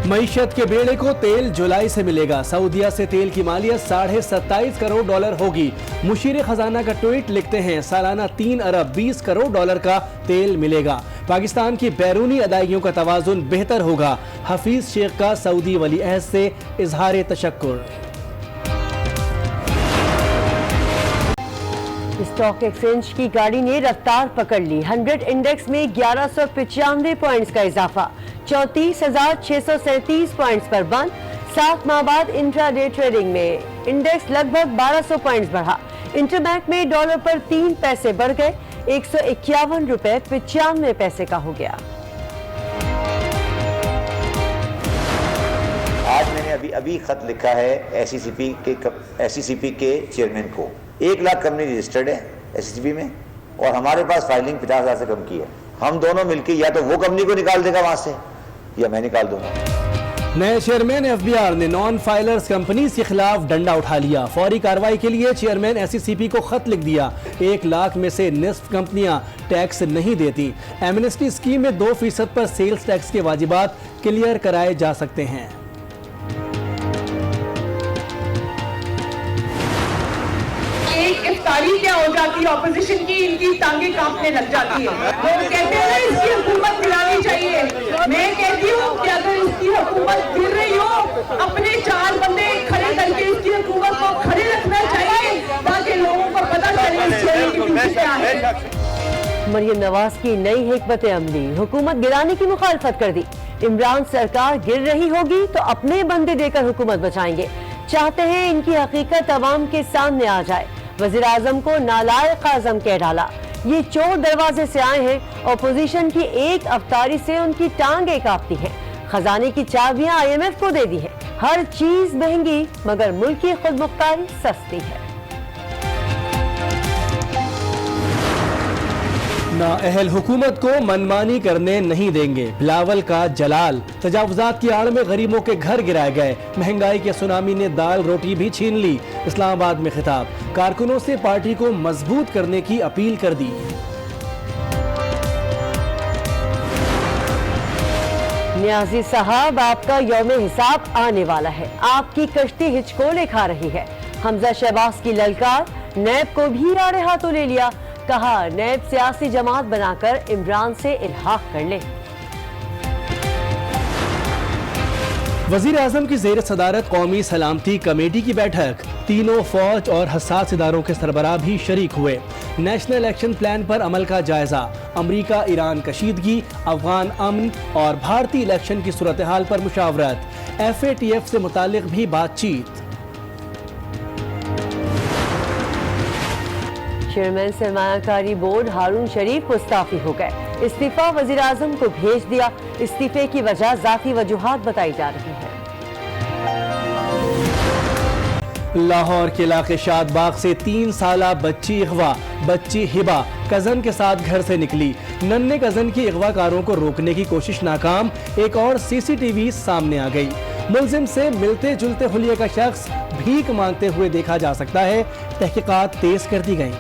معیشت کے بیڑے کو تیل جولائی سے ملے گا، سعودیہ سے تیل کی مالیت $27.5 کروڑ ہوگی۔ مشیر خزانہ کا ٹویٹ، لکھتے ہیں سالانہ 3 ارب 20 کروڑ ڈالر کا تیل ملے گا۔ پاکستان کی بیرونی ادائیگیوں کا توازن بہتر ہوگا، حفیظ شیخ کا سعودی ولی عہد سے اظہار تشکر۔ اسٹاک ایکسچینج کی گاڑی نے رفتار پکڑ لی، 100 انڈیکس میں 1195 پوائنٹس کا اضافہ، 34,637 پوائنٹس پر بند۔ 7 ماہ بعد انٹرا ڈے ٹریڈنگ میں انڈیکس لگ بھگ 1200 پوائنٹس بڑھا۔ انٹربینک میں ڈالر پر 3 پیسے بڑھ گئے، $151.95 کا ہو گیا۔ آج میں نے ابھی خط لکھا ہے ایس سی سی پی کے چیئرمین کو۔ 1 لاکھ کمپنی رجسٹرڈ ہے ایس سی پی میں، اور ہمارے پاس فائلنگ 50,000 سے کم کی ہے۔ ہم دونوں مل کے یا تو وہ کمپنی کو نکال دے گا وہاں سے یا میں نکال دوں گا۔ نئے چیئرمین ایف بی آر نے نان فائلرز کمپنیز کے خلاف ڈنڈا اٹھا لیا۔ فوری کارروائی کے لیے چیئرمین ایس سی پی کو خط لکھ دیا۔ 1 لاکھ میں سے نصف کمپنیاں ٹیکس نہیں دیتی۔ ایمنسٹی اسکیم میں 2% پر سیلز ٹیکس کے واجبات کلیئر کرائے جا سکتے ہیں۔ افطاری کیا ہو جاتی ہے اپوزیشن کی، ان کی ٹانگیں کانپنے لگ جاتی ہے۔ وہ کہتے ہیں اس کی حکومت گرانی چاہیے۔ میں کہتی ہوں کہ اگر اس کی حکومت گر رہی ہو، اپنے 4 بندے کھڑے کر کے اس کی حکومت کو کھڑے رکھنا چاہیے تاکہ لوگوں کو پتہ چلے اس چہرے کی پیچھے کیا ہے۔ مریم نواز کی نئی حکمت عملی، حکومت گرانے کی مخالفت کر دی۔ عمران سرکار گر رہی ہوگی تو اپنے بندے دے کر حکومت بچائیں گے، چاہتے ہیں ان کی حقیقت عوام کے سامنے آ جائے۔ وزیر اعظم کو نالائق اعظم کہہ ڈالا، یہ چور دروازے سے آئے ہیں، اپوزیشن کی ایک افطاری سے ان کی ٹانگیں کانپتی ہیں۔ خزانے کی چابیاں IMF کو دے دی ہیں، ہر چیز مہنگی مگر ملک کی خود مختاری سستی ہے۔ نااہل حکومت کو منمانی کرنے نہیں دیں گے، بلاول کا جلال۔ تجاوزات کی آڑ میں غریبوں کے گھر گرائے گئے، مہنگائی کے سونامی نے دال روٹی بھی چھین لی۔ اسلام آباد میں خطاب، کارکنوں سے پارٹی کو مضبوط کرنے کی اپیل کر دی۔ نیازی صاحب، آپ کا یوم حساب آنے والا ہے، آپ کی کشتی ہچکولے کھا رہی ہے۔ حمزہ شہباز کی للکار، نیب کو بھی راڑے ہاتھوں لے لیا، کہا نیب سیاسی جماعت بنا کر عمران سے الحاق کر لے۔ وزیر اعظم کی زیر صدارت قومی سلامتی کمیٹی کی بیٹھک، تینوں فوج اور حساس اداروں کے سربراہ بھی شریک ہوئے۔ نیشنل ایکشن پلان پر عمل کا جائزہ، امریکہ ایران کشیدگی، افغان امن اور بھارتی الیکشن کی صورتحال پر مشاورت، FATF سے متعلق بھی بات چیت۔ چیئرمین سرمایہ کاری بورڈ ہارون شریف مستعفی ہو گئے، استعفیٰ وزیر اعظم کو بھیج دیا۔ استعفے کی وجہ ذاتی وجوہات بتائی جا رہی ہے۔ لاہور کے علاقے شاد باغ سے 3 سالہ بچی اغوا، بچی ہبا کزن کے ساتھ گھر سے نکلی۔ ننھے کزن کی اغوا کاروں کو روکنے کی کوشش ناکام، ایک اور CCTV سامنے آ گئی۔ ملزم سے ملتے جلتے حلیے کا شخص بھیک مانگتے ہوئے دیکھا جا سکتا ہے، تحقیقات تیز کر دی گئیں۔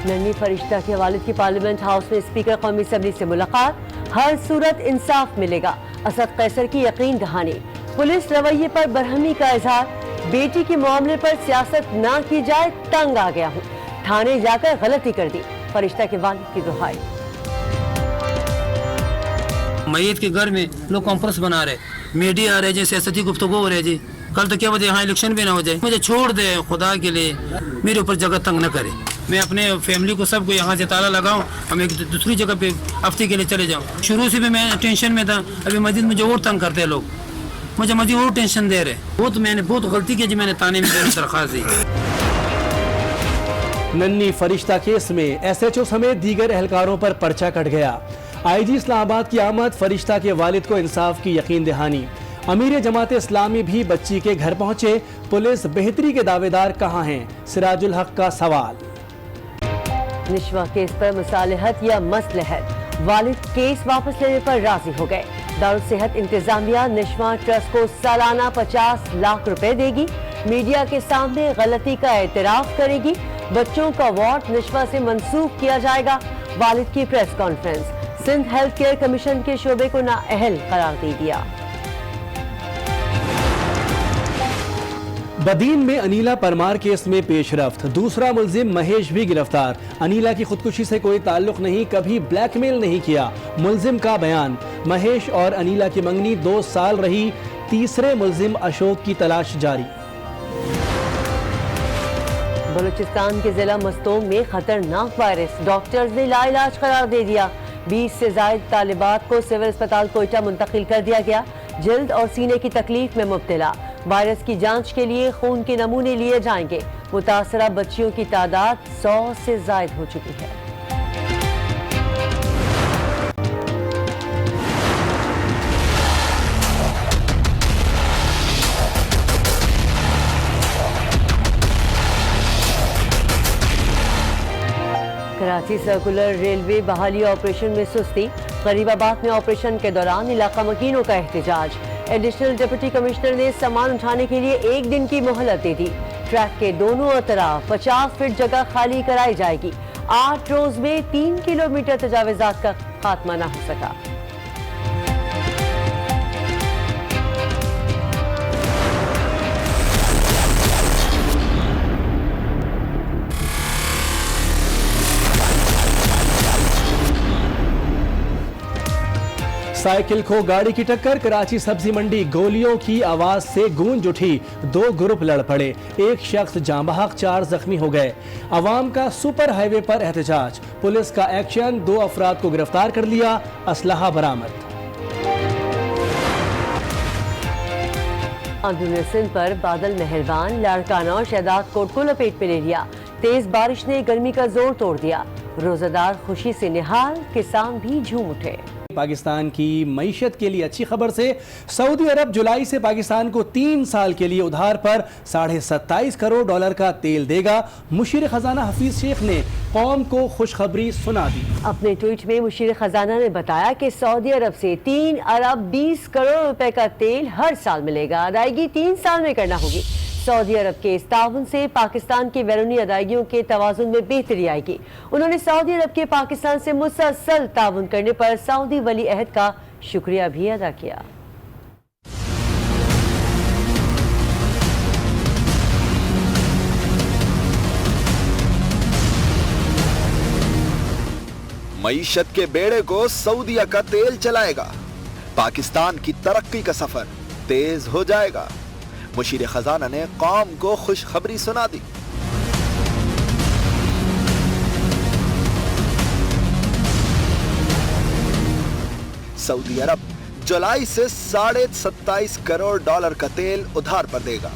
ننھی فرشتہ کے والد کی پارلیمنٹ ہاؤس میں اسپیکر قومی اسمبلی سے ملاقات، ہر صورت انصاف ملے گا، اسد قیصر کی یقین دہانی۔ پولیس رویے پر برہمی کا اظہار، بیٹی کے معاملے پر سیاست نہ کی جائے، تنگ آ گیا ہوں، تھانے جا کر غلطی کر دی، فرشتہ کے والد کی دہائی۔ میت کے گھر میں لوگ کانفرنس بنا رہے، میڈیا آ رہے جی، سیاستی گفتگو ہو رہے جی، کل تو کیا وجہ یہاں الیکشن بھی نہ ہو جائے، مجھے چھوڑ دے خدا کے لیے، میرے اوپر جگہ تنگ نہ کرے، میں اپنے فیملی کو سب کو یہاں سے تالا لگاؤں، ہم ایک دوسری جگہ پہ ہفتے کے لیے چلے جاؤں۔ شروع سے بھی میں ٹینشن میں تھا، ابھی مزید مجھے اور تنگ کرتے ہیں لوگ، مجھے مزید اور ٹینشن دے رہے، میں نے بہت غلطی کی جی، میں نے تانے میں درخواست دی۔ ننھی فرشتہ کیس میں SHO سمیت دیگر اہلکاروں پر پرچہ کٹ گیا۔ IG اسلام آباد کی آمد، فرشتہ کے والد کو انصاف کی یقین دہانی۔ امیر جماعت اسلامی بھی بچی کے گھر پہنچے، پولیس بہتری کے دعوے دار کہاں ہیں، سراج الحق کا سوال۔ نشوا کیس پر مصالحت یا مصلحت، والد کیس واپس لینے پر راضی ہو گئے۔ دارالصحت انتظامیہ نشوا ٹرسٹ کو سالانہ 50 لاکھ روپے دے گی، میڈیا کے سامنے غلطی کا اعتراف کرے گی، بچوں کا وارڈ نشوا سے منسوخ کیا جائے گا۔ والد کی press conference, Sindh health care commission के शोबे को नाअहल करार दे दिया। बदीन में अनीला परमार केस में पेशरफ्त, दूसरा मुलजिम महेश भी गिरफ्तार। अनीला की खुदकुशी से कोई ताल्लुक नहीं, कभी ब्लैकमेल नहीं किया, मुलजिम का बयान। महेश और अनीला की मंगनी 2 साल रही, तीसरे मुलजिम अशोक की तलाश जारी। बलूचिस्तान के जिला मस्तोम में खतरनाक वायरस, डॉक्टर्स ने लाइलाज करार दे दिया। 20 से ज्यादा तालिबात को सिविल अस्पताल कोयटा मुंतकिल कर दिया गया। जल्द और सीने की तकलीफ में मुब्तला, वायरस की जांच के लिए खून के नमूने लिए जाएंगे। मुतासरा बच्चियों की तादाद 100 से ज्यादा हो चुकी है। कराची सर्कुलर रेलवे बहाली ऑपरेशन में सुस्ती, गरीबाबाद में ऑपरेशन के दौरान इलाका मकीनों का एहतजाज। एडिशनल डिप्टी कमिश्नर ने सामान उठाने के लिए 1 दिन की मोहलत दे दी। ट्रैक के दोनों तरफ 50 फीट जगह खाली कराई जाएगी। 8 रोज में 3 किलोमीटर तजावुजात का खात्मा न हो सका। साइकिल को गाड़ी की टक्कर, कराची सब्जी मंडी गोलियों की आवाज से गूंज उठी, 2 ग्रुप लड़ पड़े, एक शख्स जाँ बहक, 4 जख्मी हो गए। अवाम का सुपर हाईवे पर एहतजाज, पुलिस का एक्शन, 2 अफराद को गिरफ्तार कर लिया, असलहा बरामद। अंदरूनी सिंध पर बादल मेहरबान, लाड़काना और शहदाद कोट को लपेट में ले लिया। तेज बारिश ने गर्मी का जोर तोड़ दिया, रोजादार खुशी से निहाल, किसान भी झूम उठे। पाकिस्तान की मईशत के लिए अच्छी खबर से सऊदी अरब जुलाई से पाकिस्तान को 3 साल के लिए उधार पर $27.5 करोड़ का तेल देगा। मुशीर खजाना हफीज शेख ने कौम को खुशखबरी सुना दी। अपने ट्वीट में मुशीर खजाना ने बताया कि सऊदी अरब से 3 अरब 20 करोड़ रुपए का तेल हर साल मिलेगा। अदायगी 3 साल में करना होगी। सऊदी अरब के इस ताउन से पाकिस्तान की बैरूनी अदायगियों के तवाज़ुन में बेहतरी आएगी। उन्होंने सऊदी अरब के पाकिस्तान से मुसलसल ताउन करने पर सऊदी वली अहद का शुक्रिया भी अदा किया। मईशत के बेड़े को सऊदीया का तेल चलाएगा, पाकिस्तान की तरक्की का सफर तेज हो जाएगा। मुशीर खजाना ने कौम को खुशखबरी सुना दी। सऊदी अरब जुलाई से $27.5 करोड़ का तेल उधार पर देगा।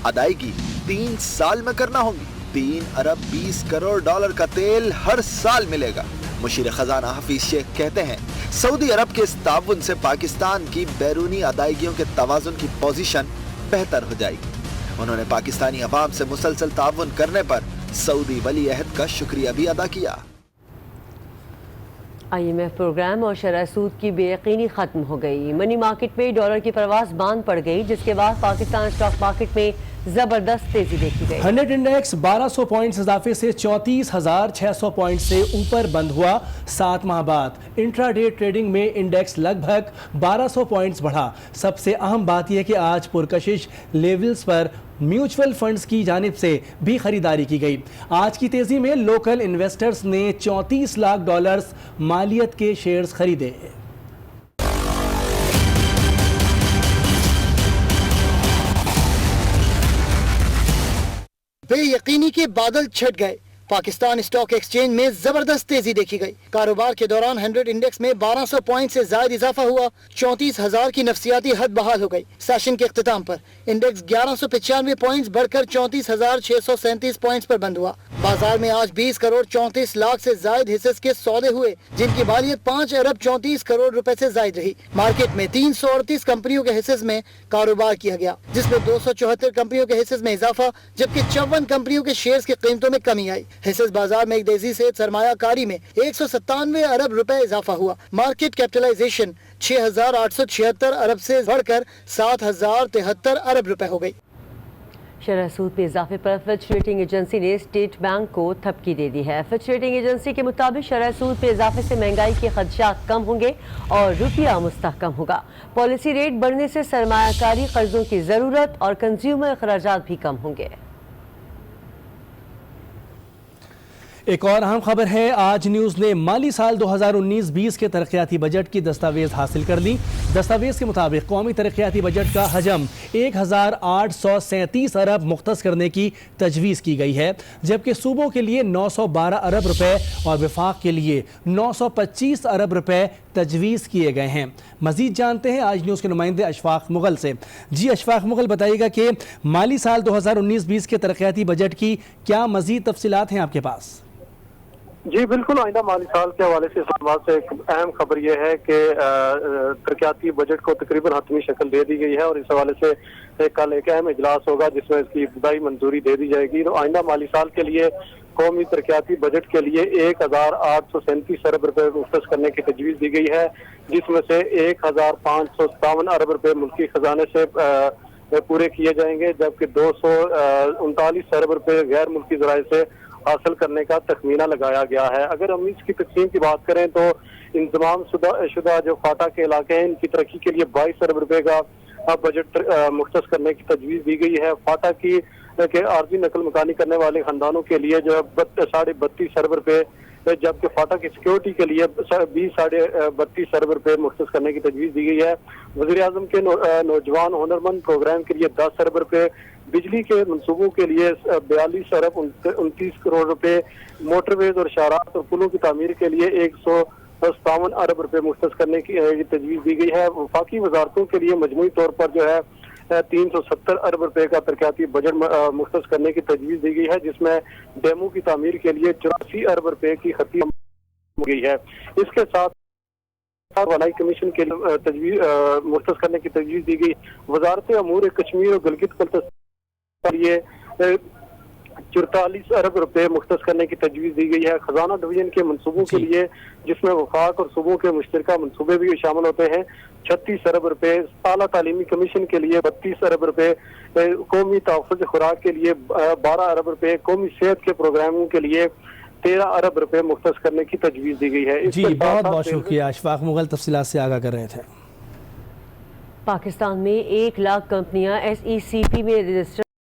अदायगी 3 साल में करना होगी। 3 अरब 20 करोड़ का तेल हर साल मिलेगा। मुशीर खजाना हफीज शेख कहते हैं, सऊदी अरब के इस ताउन से पाकिस्तान की बैरूनी अदायगियों के तवाज़ुन की पोजीशन बेहतर हो जाएगी। उन्होंने पाकिस्तानी अवाम से मुसलसल ताउन करने पर सऊदी वली अहद का शुक्रिया भी अदा किया। IMF प्रोग्राम और शरह सूद की बेयकीनी खत्म हो गई। मनी मार्केट में डॉलर की परवास बांध पड़ गई, जिसके बाद पाकिस्तान स्टॉक मार्केट में जबरदस्त तेजी देखी गई। 100 इंडेक्स 1200 पॉइंट्स इजाफे से 34,600 पॉइंट से ऊपर बंद हुआ। 7 माह बाद इंट्राडे ट्रेडिंग में इंडेक्स लगभग 1200 पॉइंट्स बढ़ा। सबसे अहम बात यह कि आज पुरकशिश लेवल्स पर म्यूचुअल फंड्स की जानिब से भी खरीदारी की गई। आज की तेजी में लोकल इन्वेस्टर्स ने $34 लाख मालियत के शेयर्स खरीदे। बेयकीनी के बादल छट गए। पाकिस्तान स्टॉक एक्सचेंज में जबरदस्त तेजी देखी गई। कारोबार के दौरान 100 इंडेक्स में 1200 पॉइंट से ज्यादा इजाफा हुआ। 34,000 की नफसियाती हद बहाल हो गई। सेशन के इख्तिताम पर इंडेक्स 1195 पॉइंट्स बढ़कर 34,637 पॉइंट्स पर बंद हुआ। बाजार में आज 20 करोड़ 34 लाख से ज्यादा हिस्से के सौदे हुए, जिनकी मालियत 5 अरब 34 करोड़ रुपए से ज्यादा रही। मार्केट में 338 कंपनियों के हिस्से में कारोबार किया गया, जिसमें 274 कंपनियों के हिस्से में इजाफा, जबकि 54 कंपनियों के शेयर्स की कीमतों में कमी आई। हिस्से बाजार में एक तेजी से सरमायाकारी में 197 अरब रुपए इजाफा हुआ। मार्केट कैपिटलाइजेशन 6,876 अरब से बढ़कर 7,073 अरब रुपए हो गई। शरह सूद में इजाफे पर फिच रेटिंग एजेंसी ने स्टेट बैंक को थपकी दे दी है। फिच रेटिंग एजेंसी के मुताबिक शरह सूद पे इजाफे से महंगाई के खदशात कम होंगे और रुपया मुस्तहकम होगा। पॉलिसी रेट बढ़ने से सरमायाकारी कर्जों की जरूरत और कंज्यूमर अखराजात भी कम होंगे। एक और अहम खबर है, आज न्यूज़ ने माली साल 2019-20 के तरक्याती बजट की दस्तावेज हासिल कर ली। दस्तावेज के मुताबिक कौमी तरक्याती बजट का हजम 1837 अरब मुख्तस करने की तजवीज़ की गई है, जबकि सूबों के लिए 912 अरब रुपए और विफाक के लिए 925 अरब रुपए तजवीज़ किए गए हैं। मजीद जानते हैं आज न्यूज़ के नुमाइंदे अशफाक मुगल से। जी अशफाक मुगल, बताइएगा कि माली साल 2019-20 के तरक्याती बजट की क्या मजीद तफसीलात हैं आपके पास? जी बिल्कुल, आइंदा माली साल के हवाले से इस्लामाबाद से एक अहम खबर यह है कि तरक्याती बजट को तकरीबन हतमी शक्ल दे दी गई है और इस हवाले से कल एक अहम इजलास होगा जिसमें इसकी इब्तदाई मंजूरी दे दी जाएगी। तो आइंदा माली साल के लिए कौमी तरक्याती बजट के लिए 1837 अरब रुपए मुख्तस करने की तजवीज़ दी गई है, जिसमें से 1557 अरब रुपए मुल्की खजाने से पूरे किए जाएंगे, जबकि 239 अरब रुपए गैर मुल्की ज़राए से हासिल करने का तखमीना लगाया गया है। अगर हम इसकी तकसीम की बात करें तो इंतजाम शुदा जो फाटा के इलाके हैं, इनकी तरक्की के लिए 22 अरब रुपए का बजट मुख्तस करने की तजवीज़ दी गई है। फाटा की के आर्जी नकल मकानी करने वाले खानदानों के लिए जो है 32.5 अरब रुपए, जबकि फाटा की सिक्योरिटी के लिए 32 अरब रुपए मुख्तस करने की तजवीज़ दी गई है। वज़ीर आज़म के नौजवान हुनरमंद प्रोग्राम के लिए 10 अरब रुपए, बिजली के मंसूबों के लिए 42 अरब 29 करोड़ रुपए, मोटरवेज और शाहरात और पुलों की तामीर के लिए 157 अरब रुपए मुख्तस करने की तजवीज़ दी गई है। वफाकी वजारतों के लिए मजमूई तौर पर जो है 370 अरब रुपए का तरक्याती बजट मुख्तस करने की तजवीज़ दी गई है, जिसमें डेमो की तामीर के लिए 84 अरब रुपए की खती गई है। इसके साथ वलाई कमीशन के लिए मुख्तस करने की तजवीज़ दी गई। वजारत अमूर कश्मीर और गिलगित बल्तिस्तान के लिए 44 अरब रुपए मुख्तस करने की तजवीज़ दी गई है। खजाना डिवीजन के मंसूबों के लिए, जिसमें वफाक और सूबों के मुश्तरका मंसूबे भी शामिल होते हैं, 36 अरब रुपए। आला तालीमी कमीशन के लिए 32 अरब रुपए, कौमी तहफ़्फ़ुज़ खुराक के लिए 12 अरब रुपए, कौमी सेहत के प्रोग्रामों के लिए 13 अरब रुपए मुख्तस करने की तजवीज़ दी गई है। जी बहुत बहुत शुक्रिया अशफाक मुगल, तफसीलात से आगाह कर रहे थे। पाकिस्तान में 1 लाख कंपनियां SECP में रजिस्टर